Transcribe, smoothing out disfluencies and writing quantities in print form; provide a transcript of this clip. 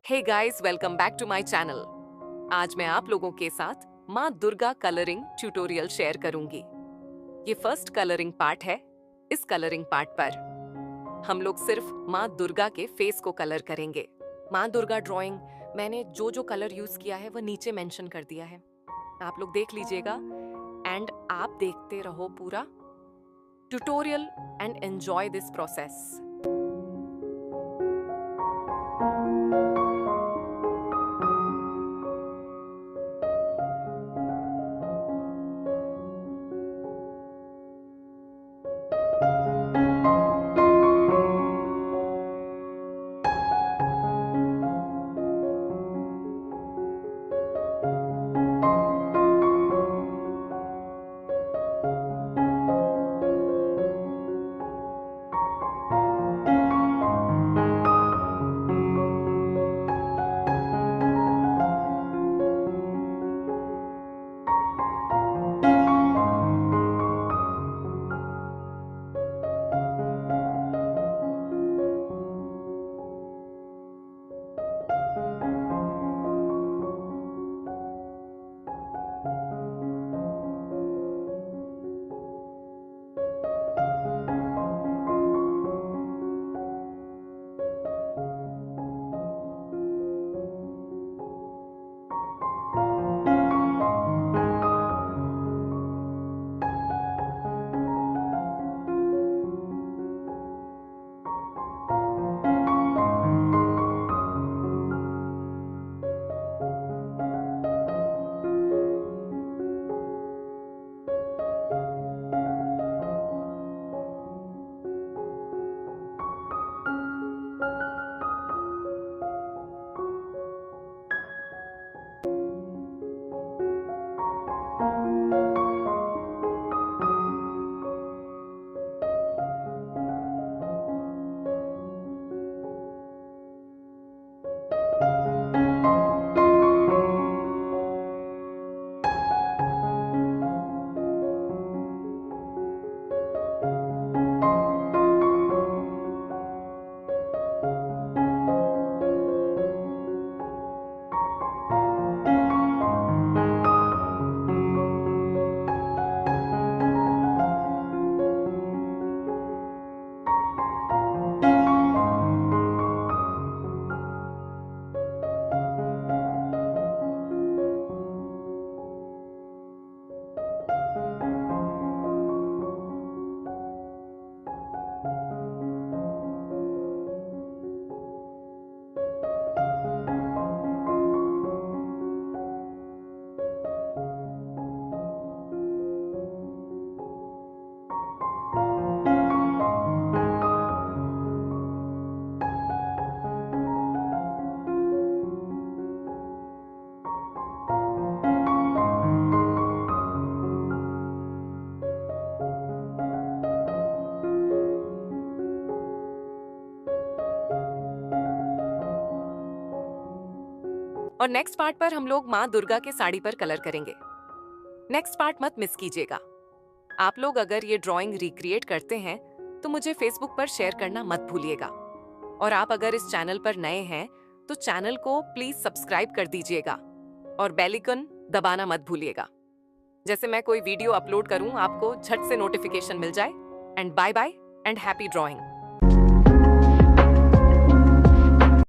Hey guys, welcome back to my channel. आज मैं आप लोगों के साथ माँ दुर्गा कलरिंग ट्यूटोरियल शेयर करूंगी। ये फर्स्ट कलरिंग पार्ट है। इस कलरिंग पार्ट पर हम लोग सिर्फ माँ दुर्गा के फेस को कलर करेंगे। माँ दुर्गा ड्राइंग मैंने जो कलर यूज किया है वह नीचे मेंशन कर दिया है, आप लोग देख लीजिएगा एंड आप देखते रहो पूरा tutorial and enjoy this process. और नेक्स्ट पार्ट पर हम लोग माँ दुर्गा के साड़ी पर कलर करेंगे। नेक्स्ट पार्ट मत मिस कीजिएगा। आप लोग अगर ये ड्राइंग रिक्रिएट करते हैं तो मुझे फेसबुक पर शेयर करना मत भूलिएगा। और आप अगर इस चैनल पर नए हैं तो चैनल को प्लीज सब्सक्राइब कर दीजिएगा और बेल आइकन दबाना मत भूलिएगा, जैसे मैं कोई वीडियो अपलोड करूं आपको झट से नोटिफिकेशन मिल जाए। And bye bye and happy drawing.